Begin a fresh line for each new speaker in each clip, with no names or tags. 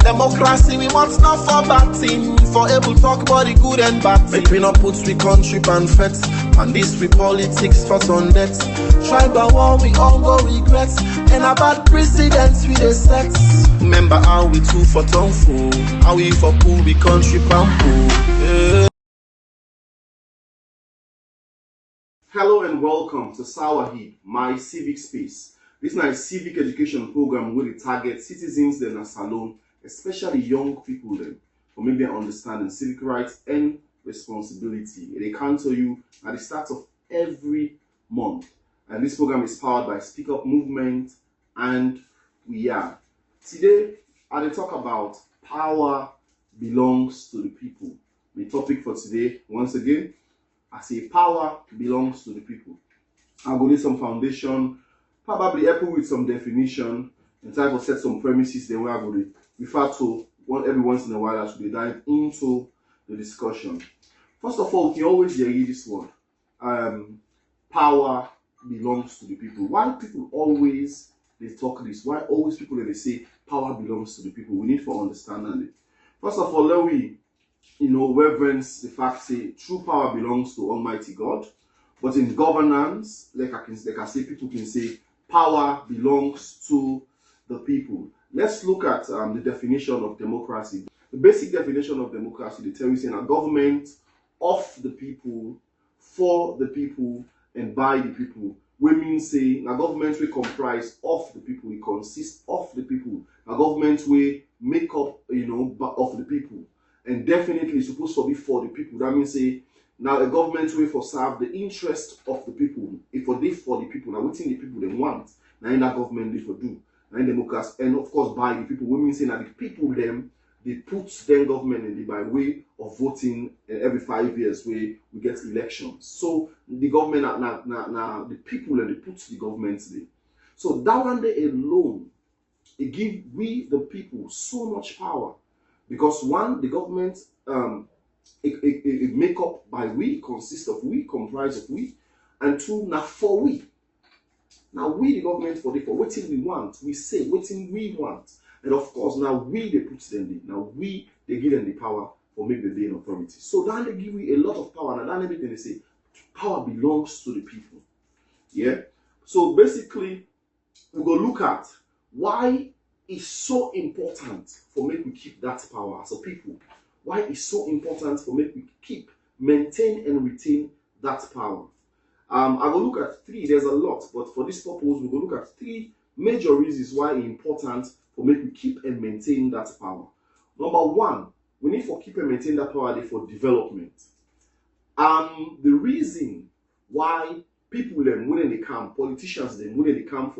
Democracy, we want not for bad thing. For able talk about the good and bad thing. Make we not put we country and feds. And this we politics for on debt. Tribal war, we all go regrets. And about precedents we the set. Remember how we two for tongue fool. How we for cool, we country pampo. Yeah.
Hello and welcome to Wahid, my civic space. This is my civic education program where we target citizens then as alone, especially young people then, for make them understand civic rights and responsibility. They come to you at the start of every month. And this program is powered by Speak Up Movement and we are. Today, I will talk about power belongs to the people. The topic for today, once again, I say power belongs to the people. I'm going to do some foundation, probably help with some definition, and try to set some premises. Then we are going to refer to every once in a while as we dive into the discussion. First of all, we can always hear this word. Power belongs to the people. Why people always they talk this? Why always people when they say power belongs to the people? We need to understand it. First of all, let we reverence the fact say true power belongs to Almighty God, but in governance, like I say, people can say power belongs to the people. Let's look at the definition of democracy. The basic definition of democracy, they tell you saying a government of the people, for the people, and by the people. We mean say a government we comprise of the people, it consists of the people. A government we make up, of the people. And definitely supposed to be for the people. That means say now a government way for serve the interest of the people. If for they for the people, now what's in the people they want. Now in that government they for do. Now in democracy, and of course by the people, we mean say that the people them they put their government in the by way of voting every 5 years where we get elections. So the government now the people and they put the government there. So that one day alone, it give we the people so much power. Because one, the government it make up by we, consists of we, comprise of we, and two, now for we. Now we the government for what we want, we say what we want. And of course now we they put them there. Now we they give them the power for make the day in authority. So then they give you a lot of power, and then everything they say power belongs to the people. Yeah. So basically we go look at why it's so important for make we keep that power as a people. Why it's so important for make we keep, maintain and retain that power. I will look at three. There's a lot, but for this purpose, we will look at three major reasons why it's important for make we keep and maintain that power. Number one, we need for keep and maintain that power for development. The reason why people then when they come, politicians then when they come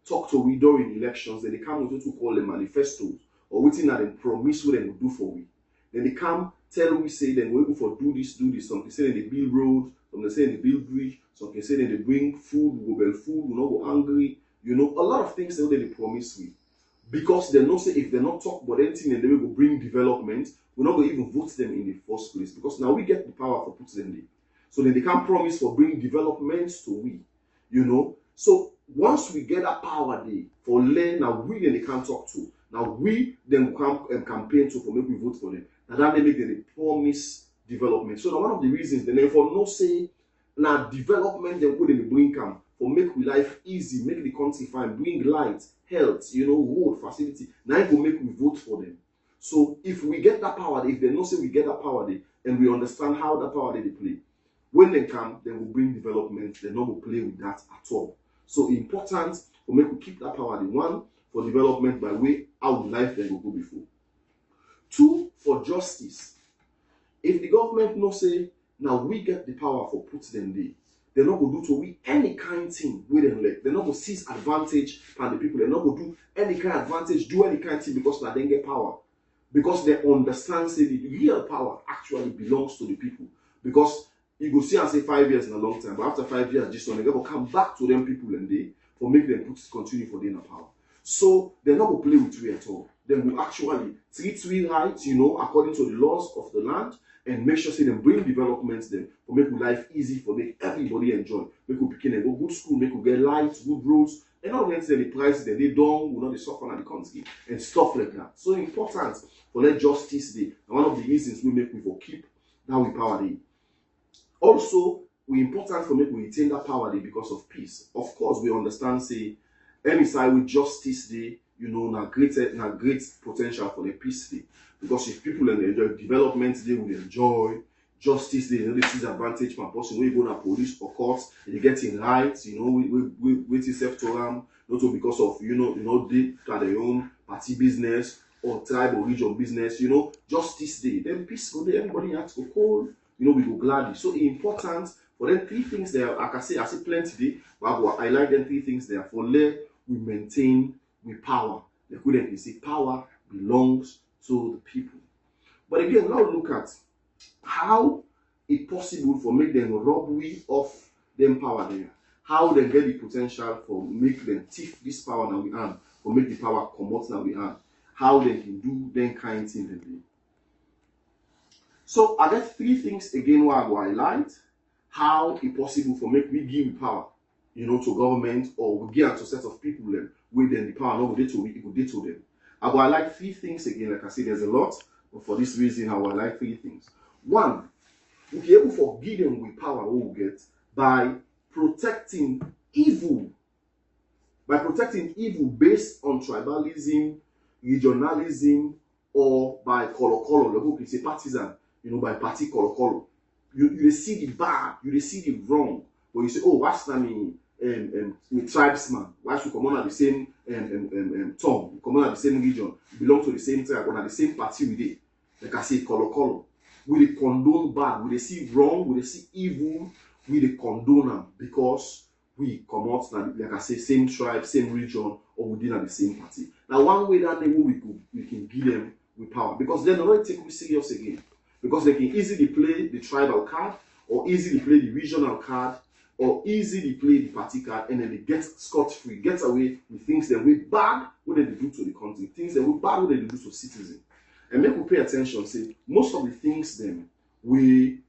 talk to we during elections, then they come with what we call the manifestos or waiting that they promise what they will do for we. Then they come tell we say then we go for do this. Some can say they build roads, some can say they build bridge, some can say they bring food, we go build food, we not go hungry. A lot of things that they promise we. Because they know say if they not talk about anything and they will go bring development, we're not going to even vote them in the first place. Because now we get the power for putting them there. So then they can promise for bring developments to we. So once we get that power there for learn, now we then they can talk to. Now we then come and campaign to for make we vote for them. Now that they make them they promise development. So now one of the reasons then for no say now development then put in the bring camp for make we life easy, make the country fine, bring light, health, road facility. Now it will make we vote for them. So if we get that power, if they know say we get that power there and we understand how that power they play, when they come, they will bring development. They not will play with that at all. So important for make we keep that power. The one for development by way how life then will go before. Two, for justice. If the government no say now we get the power for put them there, they're not going to do to we any kind thing with them like they're not going to seize advantage from the people. They're not going to do any kind of advantage, do any kind of thing because now they get power. Because they understand say the real power actually belongs to the people. Because you go see and say 5 years in a long time, but after 5 years, just they will come back to them people and they for make them continue for their power. So they're not going to play with we at all. They will actually treat we right, according to the laws of the land, and make sure say them bring developments then for make life easy, for make everybody enjoy. Make we begin and go good school, make we get lights, good roads, And not when they price them, they don't will not suffer in the country and stuff like that. So important for let justice day. And one of the reasons we make we for keep that we power day. Also, we important for make we retain that power day because of peace. Of course, we understand say any side with justice day, you know, na great potential for the peace day. Because if people enjoy development, they will enjoy justice. They know this is advantage for a person when you go to police or courts, and you get in rights. You know, we self to them, not because of they got their own party business or tribe or region business. You know, justice day. Then peace go there. Everybody has to go cold. You know, we go gladly. So it's important for them 3 things there. Like I say plenty today, but I like them 3 things there. For let we maintain with power. The good thing is say power belongs to the people. But again, now look at how it's possible for make them rob we of them power there. How they get the potential for make them thief this power that we have, for make the power come out that we have. How they can do them kind of thing they do. So I get 3 things again where I go highlight how it's possible for make we give power, you know, to government or we give to a set of people them with them the power, not we go to them. I go highlight 3 things again. Like I said, there's a lot, but for this reason, I will highlight 3 things. 1, we be able to give them with power we get by protecting evil. By protecting evil based on tribalism, regionalism, or by color. Like we say partisan, you know, by party color. You see the bad, you see the wrong, but you say, oh, what's that mean? Tribesman, why should come on at the same tongue, come on at the same region, belong to the same tribe, or at the same party with it. Like I say, color. We dey condone bad, we dey see wrong, we dey see evil, we dey condone them because we come out, like I say, same tribe, same region, or within at the same party. Now, one way that we can give them with power, because then they don't take we serious again. Because they can easily play the tribal card, or easily play the regional card, or easily play the party card, and then they get scot-free, get away with things that we bad what they do to the country, things that we bad what they do to citizens. And make we pay attention, say, most of the things then we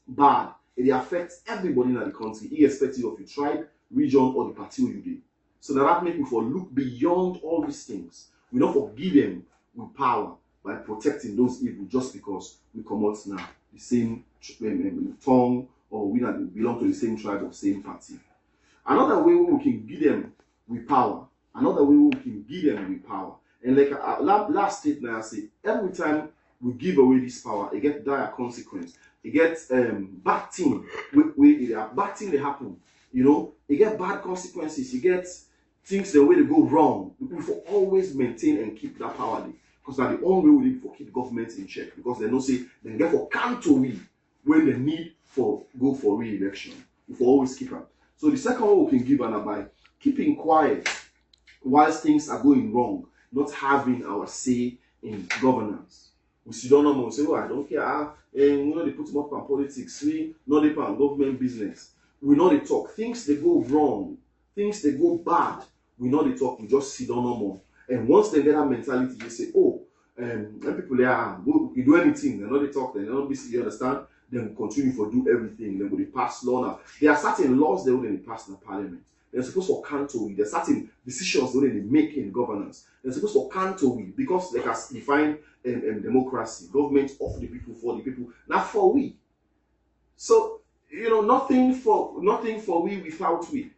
bad, and they affect everybody in the country, irrespective of your tribe, region, or the party you do. So that make we for look beyond all these things. We don't forgive them with power by protecting those evil just because we come out now the same tongue, or we belong to the same tribe or same party. Another way we can give them with power. And like last statement I say, every time we give away this power, it gets dire consequence. It gets bad thing. Bad thing they happen. You know, it gets bad consequences. You get things the way they go wrong. We will always maintain and keep that power. Because that's the only way we need to keep government in check. Because they don't say they get for counter we when they need for go for re-election. We will always keep them. So the second one we can give an by keeping quiet whilst things are going wrong, not having our say in governance. We sit down and say, oh, I don't care. We know they put them up on politics. We know they put on government business. We know they talk. Things they go wrong. Things they go bad. We know they talk. We just sit down no more. And once they get that mentality, they say, oh, when people there, we do anything. They know they talk. They know busy. You understand? Then continue to do everything. Then they pass law now. There are certain laws they will pass in the parliament. They're supposed to counter with. There are certain decisions they make in governance. They're supposed to counter with because they can define democracy, government of the people, for the people, not for we. So you know, nothing for we without we.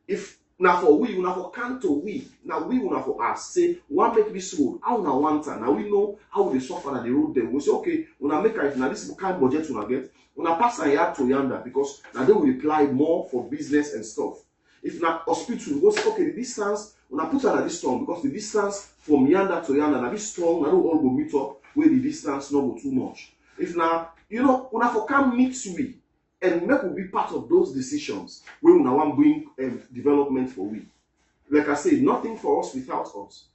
If now for we, not for counter we. Now we will not for us. Say one make this road. How na one time. Now we know how they suffer at the road. Then we say okay, when I make it now this kind of budget when I get. When I pass a yard to yonder because now they will apply more for business and stuff. If not hospital, we go say, okay, the distance, when I put on this strong, because the distance from yonder to yonder, now this strong, I don't all go meet up where the distance not go too much. If now, you know, when I for come meet we, and make will be part of those decisions when I want bring development for we. Like I said, nothing for us without us.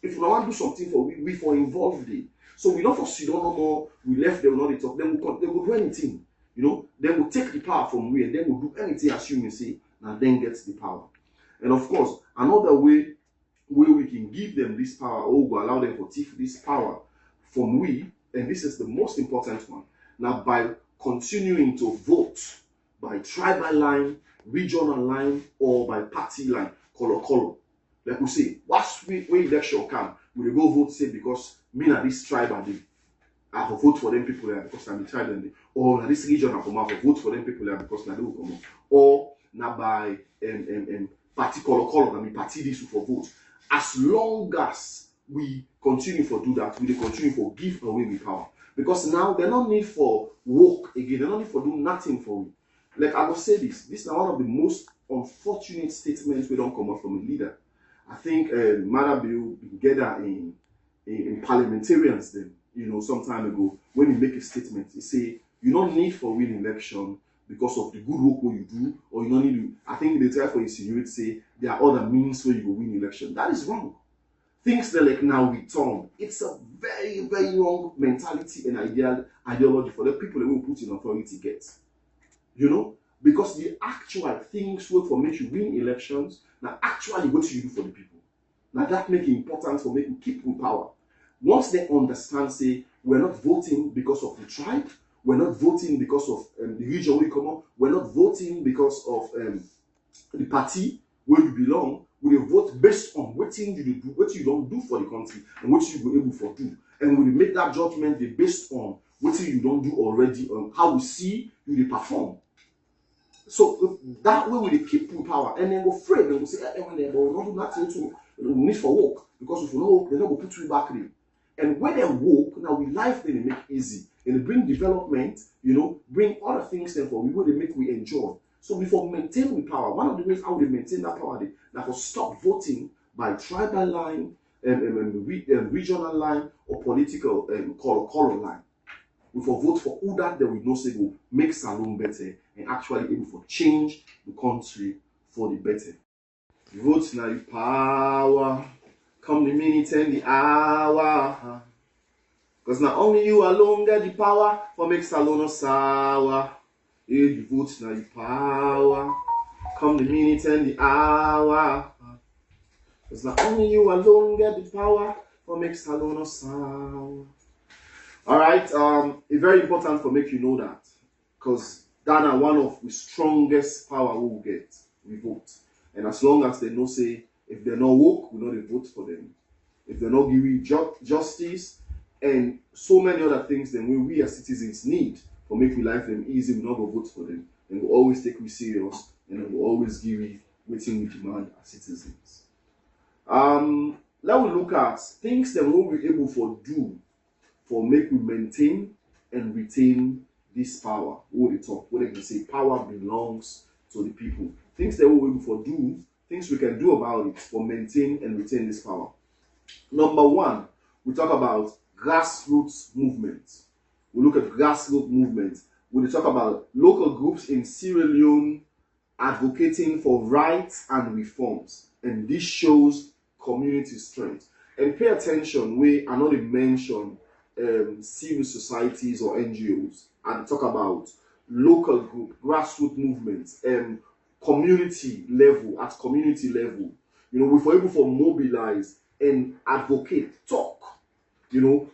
If we want to do something for we for involved in. So we don't for sit down no more, we left them not talk, then we'll do anything. You know, then we'll take the power from we and then we'll do anything as you may say. And then gets the power. And of course, another way we can give them this power or we allow them to take this power from we, and this is the most important one. Now, by continuing to vote by tribal line, regional line, or by party line, color. Like we say, when election come, we go vote say because me and this tribe and I will vote for them people there because I'm the tribe and or na this region I come out vote for them people there because na they will come out. Or na by party color, I mean party this for vote. As long as we continue for do that, we continue for give away the power. Because now they don't need for work again, they don't need for do nothing for me. Like I will say this is one of the most unfortunate statements we don't come out from a leader. I think Mother Bill together in parliamentarians then, some time ago, when he make a statement, he say, you don't need for win election because of the good work what you do, or you don't need to, I think they try for insinuate say there are other means where you will win election. That is wrong. Things that like now return. It's a very, very wrong mentality and ideology for the people that will put in authority gets. Because the actual things will for make you win elections, now actually what you do for the people. Now that make it important for making keep in power. Once they understand, say, we're not voting because of the tribe, we're not voting because of the region we come up, we're not voting because of the party where you belong, we will vote based on what you do, what you don't do for the country, and what you were able to do. And we will make that judgment based on what you don't do already, on how we see you perform. So that way we keep in power, and then we're afraid, and we say, when they will not do nothing to need for work, because if we know they're not going to put you back in. And when they work, now we life then they make easy. And they bring development, bring other things then for we will they make we enjoy. So before maintain the power, one of the ways how we maintain that power, that will stop voting by tribal line, regional line, or political color line. We for vote for who that we know say will make Salon better and actually able to change the country for the better. Vote now the power. Come the minute and the hour. Because not only you alone get the power for make Salon sour. You vote now the power. Come the minute and the hour. Because not only you alone get the power for make Salon sour. Alright, it's very important for make you know that. Because that are one of the strongest power we will get. We vote. And as long as they know say if they're not woke, we know they vote for them. If they're not giving justice and so many other things, then we as citizens need for making life them easy, we not go vote for them. And we'll always take we serious and we'll always give you waiting we demand as citizens. Let we look at things that we'll be able to do for make we maintain and retain this power. What they talk, what they can say, power belongs to the people. Things that we'll be able to do, things we can do about it for maintain and retain this power. Number one, we talk about grassroots movements. We look at grassroots movements. We talk about local groups in Sierra Leone advocating for rights and reforms. And this shows community strength. And pay attention, we are not mention civil societies or NGOs. And talk about local group, grassroots movements, community level, at community level. We're able to mobilize and advocate, talk,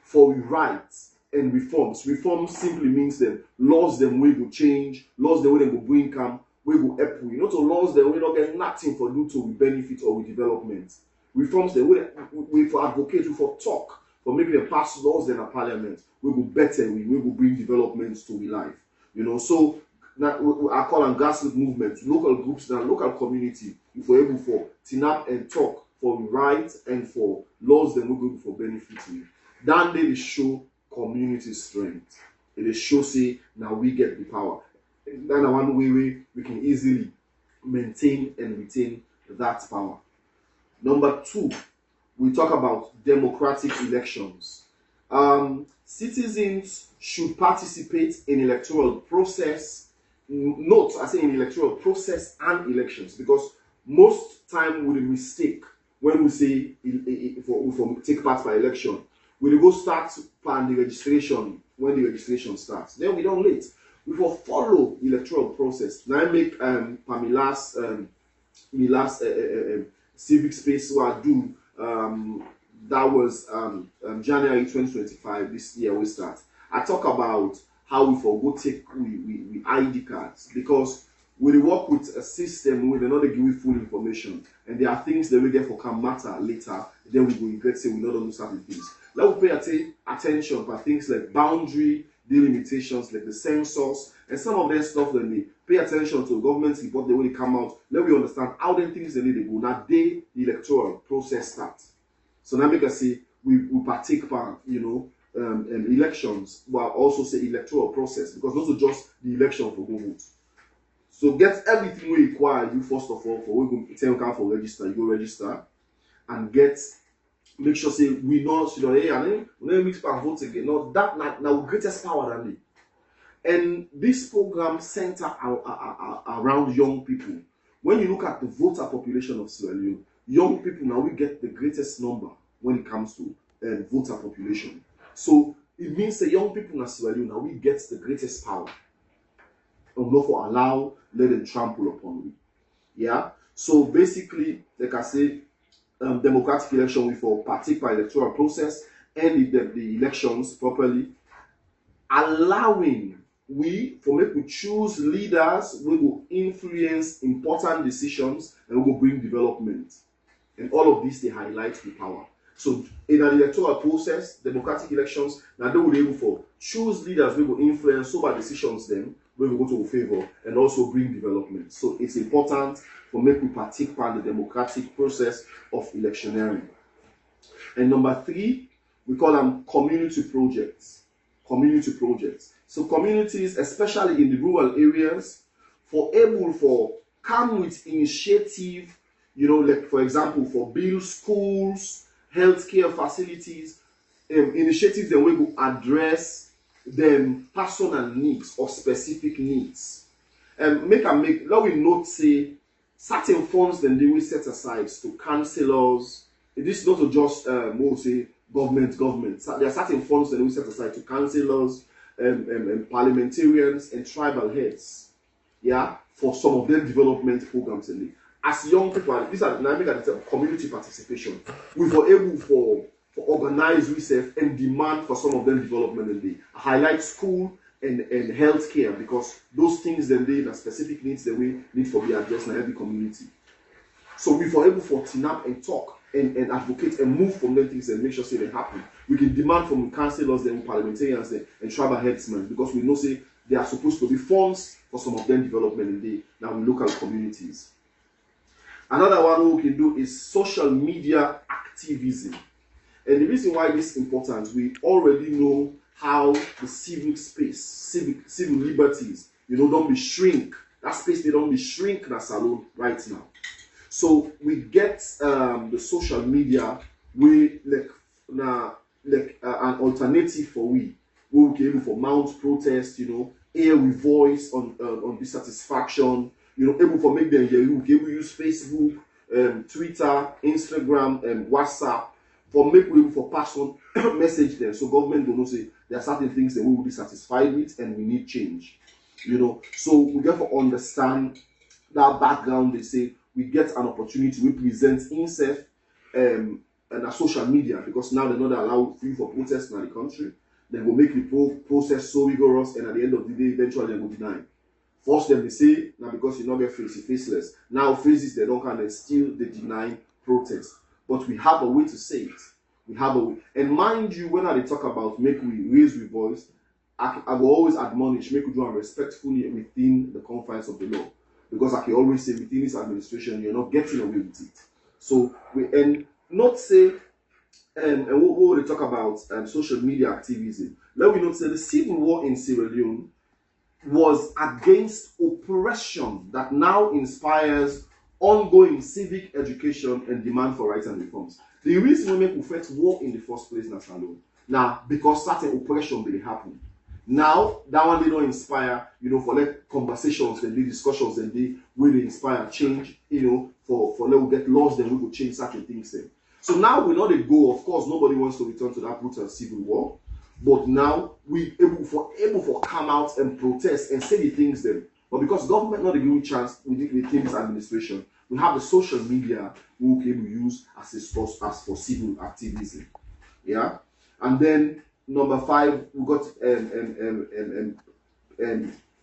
for rights and reforms. Reforms simply means that laws them we will change, laws the way they will bring come, we will help we. Not to laws that we don't get nothing for do to benefit or with development. Reforms that we for advocate, we for talk, for making them pass laws in a parliament, we will better we will bring developments to life. So that I call them grassroots movements, local groups, and local community, if we're able for team up and talk for rights and for laws that we're going for benefiting. Then they show community strength. They show say now we get the power. Then one way we can easily maintain and retain that power. Number two, we talk about democratic elections. Citizens should participate in electoral process. Note, I say in electoral process and elections, because most time we mistake when we say if we take part by election, we go start plan the registration when the registration starts. Then we don't late. We will follow electoral process. Now I make my last civic space where I do that was January 2025 this year we start. I talk about how we forgo take we ID cards, because we work with a system where they not give you full information, and there are things that we get for can matter later. Then we go regret say we not do certain things. Let we pay attention for things like boundary delimitations, like the census, and some of them stuff that they pay attention to government report the way they come out. Let we understand how them things they need to go. Now the electoral process starts. So now make us say we partake part, elections, but also say electoral process, because those are just the election for go vote. So get everything we require you first of all for we go tell you for register, you go register and make sure say we know hey, and then we mix and vote again. No, that now greatest power than me. And this program center around young people. When you look at the voter population of Sierra Leone, young people now we get the greatest number when it comes to voter population. So it means that young people in Sierra Leone now we get the greatest power. And not for let them trample upon we. Yeah. So basically, like I say, democratic election we for particular electoral process and the elections properly, allowing we choose leaders we will influence important decisions and we will bring development. And all of this they highlight the power. So in an electoral process, democratic elections, now they will be able to choose leaders we will influence over decisions them we will go to favor and also bring development. So it's important for we participate in the democratic process of electioneering. And number 3, we call them community projects. Community projects. So communities, especially in the rural areas, come with initiative, like for example, for build schools, healthcare facilities, initiatives that will address them personal needs or specific needs. Let we note say certain funds then they will set aside to councillors. This is not just say government. So there are certain funds that we set aside to councillors, parliamentarians, and tribal heads. Yeah, for some of them development programs in the as young people. These are dynamic at the community participation. We were able for organize research and demand for some of them development in the highlight school and healthcare, because those things then they the specific needs that we need for be addressed in every community. So we were able for team up and talk and advocate and move from them things and make sure say they happen. We can demand from councillors, then parliamentarians, and tribal headsmen, because we know say there are supposed to be funds for some of them development in the now in local communities. Another one we can do is social media activism. And the reason why this is important, we already know how the civic space, civil liberties, don't be shrink. That space they don't be shrink in a salon right now. So we get the social media we an alternative for we will be able for mount protest, air with voice on dissatisfaction, able for make them hear you, able use Facebook, Twitter, Instagram, and WhatsApp for make we for pass on message them. So government don't know say there are certain things that we will be satisfied with and we need change. So we get to understand that background. They say we get an opportunity to present himself and a social media, because now they're not allowed free for protest in the country. They will make the process so rigorous, and at the end of the day, eventually they will deny. First, them they say now because you not get faceless. Now faces they don't can still they deny protest. But we have a way to say it. We have a way. And mind you, when I talk about make we raise with voice, I will always admonish, make we do it respectfully within the confines of the law. Because I can always say within this administration, you're not getting away with it. So and not say and what they talk about social media activism. Let me not say the civil war in Sierra Leone was against oppression that now inspires ongoing civic education and demand for rights and reforms. The reason we make fight war in the first place in Salon now because certain oppression will happen. Now that one they don't inspire, for like conversations and the discussions and they will inspire change, for let we get lost, then we will change certain things then. So now we know the goal. Of course, nobody wants to return to that brutal civil war, but now we able for come out and protest and say the things then. But because government not a good chance within this administration, we have the social media we will be able to use as a source as for civil activism. Yeah, and then number 5 we got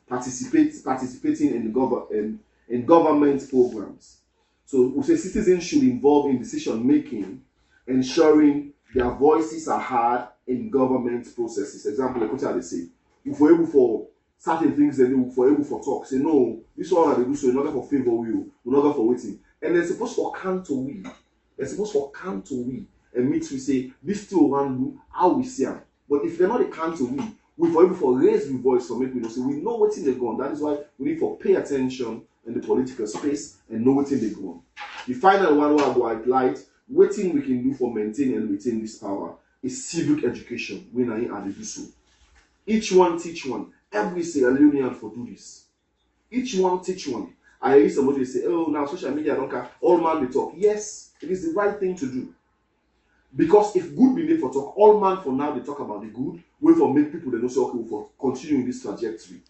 participating in government programs. So we say citizens should involve in decision making, ensuring their voices are heard in government processes. Example, like what they say, if we're able for certain things, then we're able for talk. Say no, this one that they do so in order for favor you, in order for waiting. And they're supposed for can to we. They're supposed for can to we. And meet we say this still one how we see them. But if they're not a can to we for able for raise the voice for make we know. So we know what's in the ground. That is why we need for pay attention in the political space and know what's in the ground. The final one where I go highlight, what thing we can do for maintain and retain this power is civic education. When I add do so. Each one teach one. Every Sierra Leonean for do this. Each one teach one. I hear somebody say, oh, now social media don't care. All man they talk. Yes, it is the right thing to do. Because if good be made for talk, all man for now they talk about the good, wait for make people they know say okay for continuing this trajectory.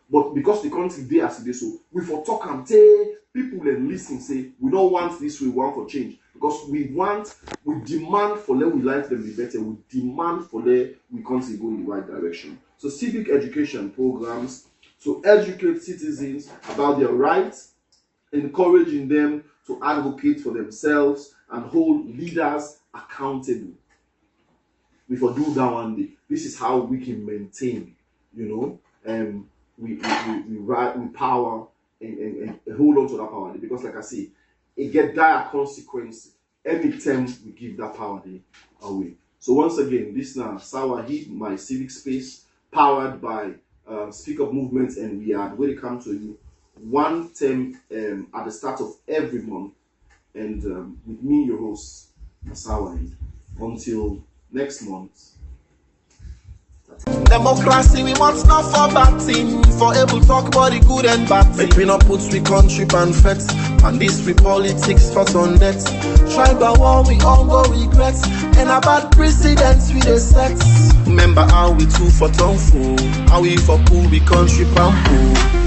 But because the country they as it is so, we for talk and tell people and listen say we don't want this, we want for change. Because we demand for let we life them be better, we demand for let we country go in the right direction. So civic education programs to educate citizens about their rights, encouraging them to advocate for themselves and hold leaders accountable. We for do that one day. This is how we can maintain, we power and hold on to that power day. Because like I say, it get dire consequences every time we give that power day away. So once again, this now Wahid, my civic space, powered by Speak Up Movement and we are where it comes to you one term at the start of every month, and with me, your host, Wahid. Until next month.
Democracy, we want not for bad thing. For able talk about the good and bad thing. Make we not put we country and feds. And this we politics for on debt. Tribal war, we all go regrets. And about precedents we the set. Remember how we two for tongue fool. How we for cool, we country and pool.